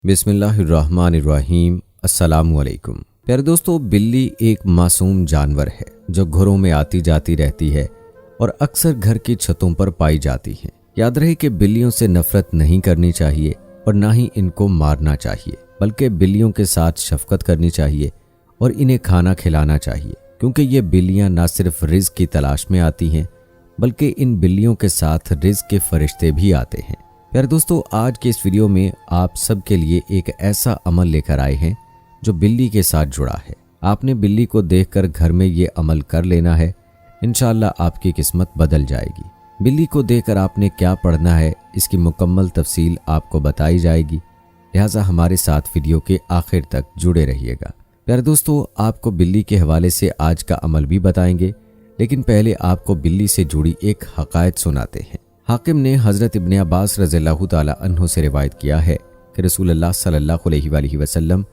बिस्मिल्लाहिर्रहमानिर्रहीम। अस्सलाम वालेकुम। प्यारे दोस्तों, बिल्ली एक मासूम जानवर है जो घरों में आती जाती रहती है और अक्सर घर की छतों पर पाई जाती है। याद रहे कि बिल्लियों से नफरत नहीं करनी चाहिए और ना ही इनको मारना चाहिए, बल्कि बिल्लियों के साथ शफकत करनी चाहिए और इन्हें खाना खिलाना चाहिए, क्योंकि ये बिल्लियां ना सिर्फ रिज़्क की तलाश में आती हैं बल्कि इन बिल्लियों के साथ रिज़्क के फरिश्ते भी आते हैं। प्यारे दोस्तों, आज के इस वीडियो में आप सबके लिए एक ऐसा अमल लेकर आए हैं जो बिल्ली के साथ जुड़ा है। आपने बिल्ली को देखकर घर में ये अमल कर लेना है, इंशाअल्लाह आपकी किस्मत बदल जाएगी। बिल्ली को देखकर आपने क्या पढ़ना है, इसकी मुकम्मल तफसील आपको बताई जाएगी, लिहाजा हमारे साथ वीडियो के आखिर तक जुड़े रहिएगा। प्यारे दोस्तों, आपको बिल्ली के हवाले से आज का अमल भी बताएंगे, लेकिन पहले आपको बिल्ली से जुड़ी एक हकायत सुनाते हैं। हाकिम ने हज़रत इब्न अब्बास रज़ियल्लाहु ताला अन्हु से रिवायत किया है कि रसूलुल्लाह सल्लल्लाहु अलैहि वसल्लम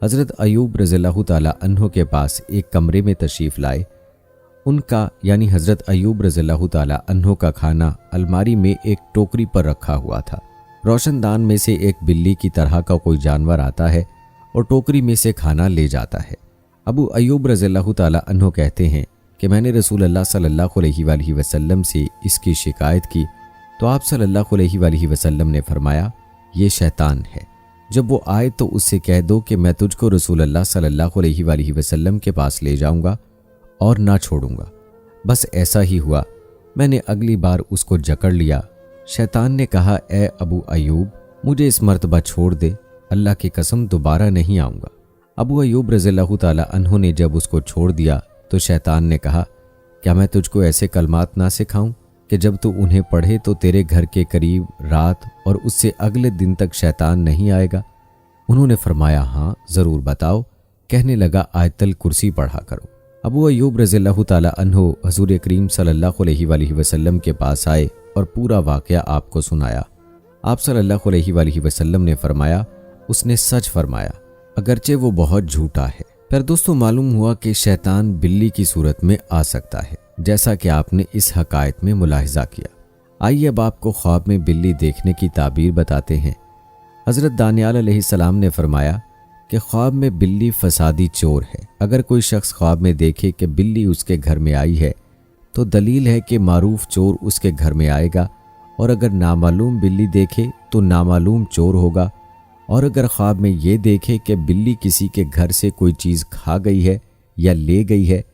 हज़रत अयूब रज़ियल्लाहु ताला अन्हु के पास एक कमरे में तशरीफ़ लाए। उनका यानी हज़रत अयूब रज़ियल्लाहु ताला अन्हु का खाना अलमारी में एक टोकरी पर रखा हुआ था। रोशनदान में से एक बिल्ली की तरह का कोई जानवर आता है और टोकरी में से खाना ले जाता है। अबू अयूब रज़ियल्लाहु ताला अन्हु कहते हैं कि मैंने रसूलुल्लाह सल्लल्लाहु अलैहि वसल्लम से इसकी शिकायत की तो आप सल्लल्लाहु अलैहि वसल्लम ने फरमाया, ये शैतान है। जब वो आए तो उससे कह दो कि मैं तुझको रसूलुल्लाह सल्लल्लाहु अलैहि वसल्लम के पास ले जाऊंगा और ना छोड़ूंगा। बस ऐसा ही हुआ। मैंने अगली बार उसको जकड़ लिया। शैतान ने कहा, ए अबू अयूब, मुझे इस मर्तबा छोड़ दे, अल्लाह की कसम दोबारा नहीं आऊँगा। अबू अयूब रज़ियल्लाहु ताला अन्हु ने जब उसको छोड़ दिया तो शैतान ने कहा, क्या मैं तुझको ऐसे कलमात ना सिखाऊं कि जब तू उन्हें पढ़े तो तेरे घर के करीब रात और उससे अगले दिन तक शैतान नहीं आएगा। उन्होंने फरमाया, हाँ ज़रूर बताओ। कहने लगा, आयतल कुर्सी पढ़ा करो। अबू अयूब रज़ियल्लाहु ताला अन्हु हुज़ूर करीम सल्लल्लाहु अलैहि वसल्लम के पास आए और पूरा वाक़या आपको सुनाया। आप सल्लल्लाहु अलैहि वसल्लम ने फरमाया, उसने सच फरमाया, अगरचे वो बहुत झूठा है। पर दोस्तों, मालूम हुआ कि शैतान बिल्ली की सूरत में आ सकता है, जैसा कि आपने इस हकायत में मुलाहिजा किया। आइए अब आपको ख्वाब में बिल्ली देखने की ताबीर बताते हैं। हज़रत दानियाल अलैहिस्सलाम ने फरमाया कि ख्वाब में बिल्ली फसादी चोर है। अगर कोई शख्स ख्वाब में देखे कि बिल्ली उसके घर में आई है तो दलील है कि मारूफ चोर उसके घर में आएगा, और अगर नामालूम बिल्ली देखे तो नामालूम चोर होगा, और अगर ख्वाब में ये देखे कि बिल्ली किसी के घर से कोई चीज़ खा गई है या ले गई है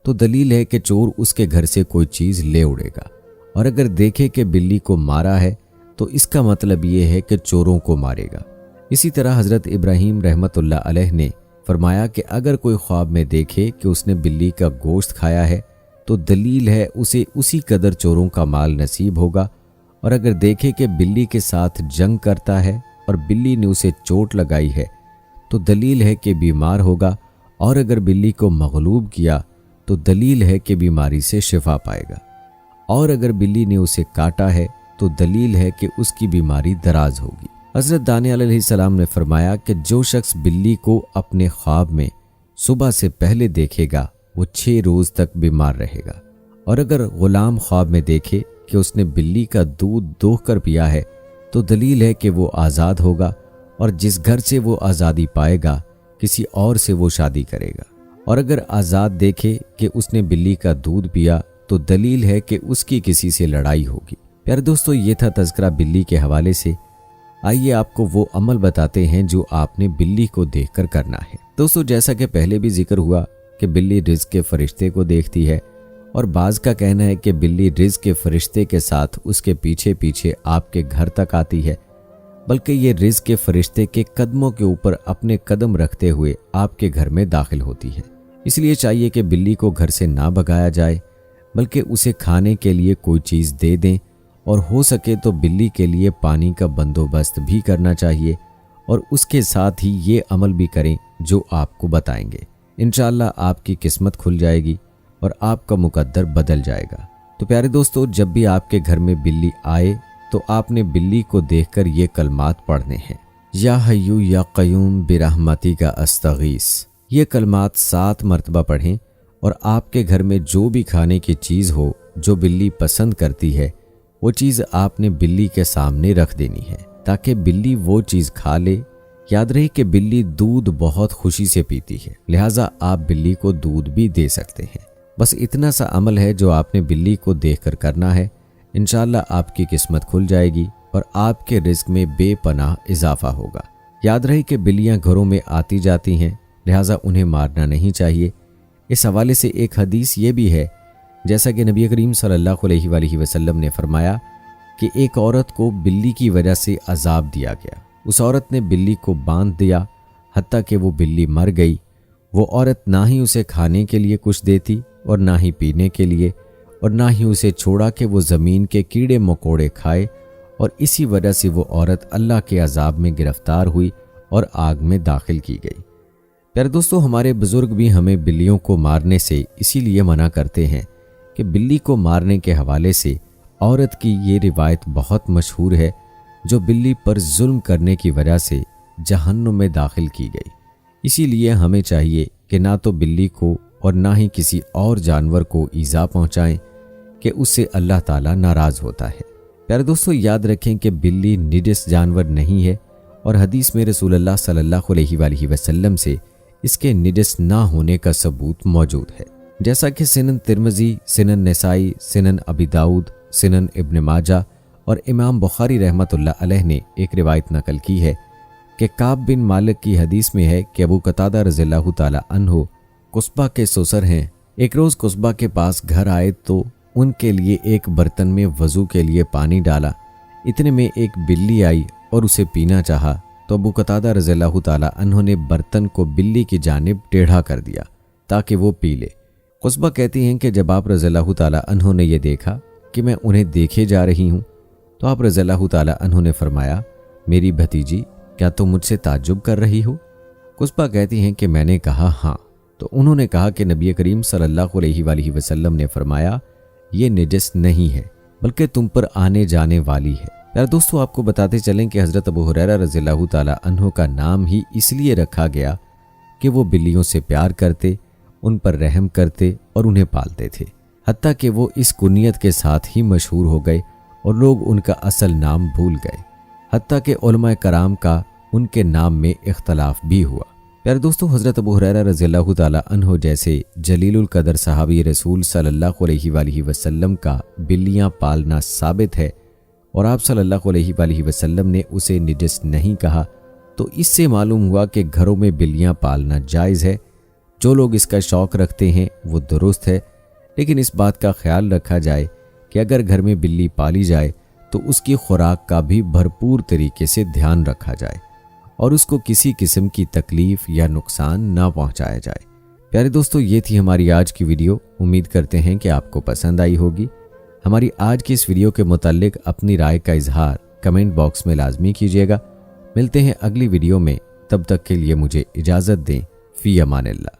तो दलील है कि चोर उसके घर से कोई चीज़ ले उड़ेगा, और अगर देखे कि बिल्ली को मारा है तो इसका मतलब ये है कि चोरों को मारेगा। इसी तरह हज़रत इब्राहीम रहमतुल्लाह अलैह ने फरमाया कि अगर कोई ख्वाब में देखे कि उसने बिल्ली का गोश्त खाया है तो दलील है उसे उसी कदर चोरों का माल नसीब होगा, और अगर देखे कि बिल्ली के साथ जंग करता है और बिल्ली ने उसे चोट लगाई है तो दलील है कि बीमार होगा, और अगर बिल्ली को मगलूब किया तो दलील है कि बीमारी से शिफा पाएगा, और अगर बिल्ली ने उसे काटा है तो दलील है कि उसकी बीमारी दराज होगी। हज़रत दानियाल अलैहिस्सलाम ने फरमाया कि जो शख्स बिल्ली को अपने ख्वाब में सुबह से पहले देखेगा वो 6 रोज़ तक बीमार रहेगा, और अगर गुलाम ख्वाब में देखे कि उसने बिल्ली का दूध दोह कर पिया है तो दलील है कि वो आज़ाद होगा, और जिस घर से वो आज़ादी पाएगा किसी और से वो शादी करेगा, और अगर आज़ाद देखे कि उसने बिल्ली का दूध पिया तो दलील है कि उसकी किसी से लड़ाई होगी। प्यारे दोस्तों, ये था तज़किरा बिल्ली के हवाले से। आइए आपको वो अमल बताते हैं जो आपने बिल्ली को देखकर करना है। दोस्तों, जैसा कि पहले भी जिक्र हुआ कि बिल्ली रिज़्क के फरिश्ते को देखती है, और बाज़ का कहना है कि बिल्ली रिज़्क के फरिश्ते के साथ उसके पीछे पीछे आपके घर तक आती है, बल्कि ये रिज़्क के फरिश्ते के कदमों के ऊपर अपने कदम रखते हुए आपके घर में दाखिल होती है। इसलिए चाहिए कि बिल्ली को घर से ना भगाया जाए, बल्कि उसे खाने के लिए कोई चीज़ दे दें, और हो सके तो बिल्ली के लिए पानी का बंदोबस्त भी करना चाहिए, और उसके साथ ही ये अमल भी करें जो आपको बताएंगे। इंशाअल्लाह आपकी किस्मत खुल जाएगी और आपका मुकद्दर बदल जाएगा। तो प्यारे दोस्तों, जब भी आपके घर में बिल्ली आए तो आपने बिल्ली को देखकर ये कलमात पढ़ने हैं। या हय्यू या क़य्यूम बिरहमती का अस्तगीस। ये कलमात 7 मरतबा पढ़ें, और आपके घर में जो भी खाने की चीज़ हो जो बिल्ली पसंद करती है वो चीज़ आपने बिल्ली के सामने रख देनी है, ताकि बिल्ली वो चीज़ खा ले یاد رہے کہ بلی دودھ بہت خوشی سے پیتی ہے، لہٰذا آپ بلی کو دودھ بھی دے سکتے ہیں۔ بس اتنا سا عمل ہے جو آپ نے بلی کو دیکھ کر کرنا ہے، انشاءاللہ آپ کی قسمت کھل جائے گی اور آپ کے رزق میں بے پناہ اضافہ ہوگا۔ یاد رہے کہ بلیاں گھروں میں آتی جاتی ہیں، لہٰذا انہیں مارنا نہیں چاہیے۔ اس حوالے سے ایک حدیث یہ بھی ہے، جیسا کہ نبی کریم صلی اللہ علیہ وآلہ وسلم نے فرمایا کہ ایک عورت کو بلی کی وجہ سے عذاب دیا گیا۔ اس عورت نے بلی کو باندھ دیا حتیٰ کہ وہ بلی مر گئی۔ وہ عورت نہ ہی اسے کھانے کے لیے کچھ دیتی اور نہ ہی پینے کے لیے، اور نہ ہی اسے چھوڑا کہ وہ زمین کے کیڑے مکوڑے کھائے، اور اسی وجہ سے وہ عورت اللہ کے عذاب میں گرفتار ہوئی اور آگ میں داخل کی گئی۔ پیارے دوستو، ہمارے بزرگ بھی ہمیں بلیوں کو مارنے سے اسی لیے منع کرتے ہیں کہ بلی کو مارنے کے حوالے سے عورت کی یہ روایت بہت مشہور ہے جو بلی پر ظلم کرنے کی وجہ سے جہنم میں داخل کی گئی۔ اسی لیے ہمیں چاہیے کہ نہ تو بلی کو اور نہ ہی کسی اور جانور کو ایذا پہنچائیں کہ اس سے اللہ تعالیٰ ناراض ہوتا ہے۔ پیارے دوستو، یاد رکھیں کہ بلی نجس جانور نہیں ہے، اور حدیث میں رسول اللہ صلی اللہ علیہ وآلہ وسلم سے اس کے نجس نہ ہونے کا ثبوت موجود ہے، جیسا کہ سنن ترمذی، سنن نسائی، سنن ابی داؤد، سنن ابن ماجہ اور امام بخاری رحمۃ اللہ علیہ نے ایک روایت نقل کی ہے کہ کعب بن مالک کی حدیث میں ہے کہ ابو قتادہ رضی اللہ تعالی عنہ قصبہ کے سسر ہیں۔ ایک روز قصبہ کے پاس گھر آئے تو ان کے لیے ایک برتن میں وضو کے لیے پانی ڈالا۔ اتنے میں ایک بلی آئی اور اسے پینا چاہا تو ابو قتادہ رضی اللہ تعالی عنہ نے برتن کو بلی کی جانب ٹیڑھا کر دیا تاکہ وہ پی لے۔ قصبہ کہتی ہیں کہ جب آپ رضی اللہ تعالی عنہ نے یہ دیکھا کہ میں انہیں دیکھے جا رہی ہوں تو آپ رضی اللہ تعالی عنہ نے فرمایا، میری بھتیجی، کیا تم مجھ سے تعجب کر رہی ہو؟ قصبہ کہتی ہیں کہ میں نے کہا ہاں، تو انہوں نے کہا کہ نبی کریم صلی اللہ علیہ وآلہ وسلم نے فرمایا یہ نجس نہیں ہے بلکہ تم پر آنے جانے والی ہے۔ پیارے دوستو، آپ کو بتاتے چلیں کہ حضرت ابو ہریرہ رضی اللہ تعالی عنہ کا نام ہی اس لیے رکھا گیا کہ وہ بلیوں سے پیار کرتے، ان پر رحم کرتے اور انہیں پالتے تھے، حتیٰ کہ وہ اس کنیت کے ساتھ ہی مشہور ہو گئے اور لوگ ان کا اصل نام بھول گئے، حتیٰ کہ علماء کرام کا ان کے نام میں اختلاف بھی ہوا۔ پیارے دوستو، حضرت ابو ہریرہ رضی اللہ تعالی عنہ جیسے جلیل القدر صحابی رسول صلی اللہ علیہ وآلہ وسلم کا بلیاں پالنا ثابت ہے، اور آپ صلی اللہ علیہ وآلہ وسلم نے اسے نجس نہیں کہا، تو اس سے معلوم ہوا کہ گھروں میں بلیاں پالنا جائز ہے۔ جو لوگ اس کا شوق رکھتے ہیں وہ درست ہے، لیکن اس بات کا خیال رکھا جائے کہ اگر گھر میں بلی پالی جائے تو اس کی خوراک کا بھی بھرپور طریقے سے دھیان رکھا جائے اور اس کو کسی قسم کی تکلیف یا نقصان نہ پہنچایا جائے۔ پیارے دوستو، یہ تھی ہماری آج کی ویڈیو۔ امید کرتے ہیں کہ آپ کو پسند آئی ہوگی۔ ہماری آج کی اس ویڈیو کے متعلق اپنی رائے کا اظہار کمنٹ باکس میں لازمی کیجیے گا۔ ملتے ہیں اگلی ویڈیو میں، تب تک کے لیے مجھے اجازت دیں۔ فی امان اللہ۔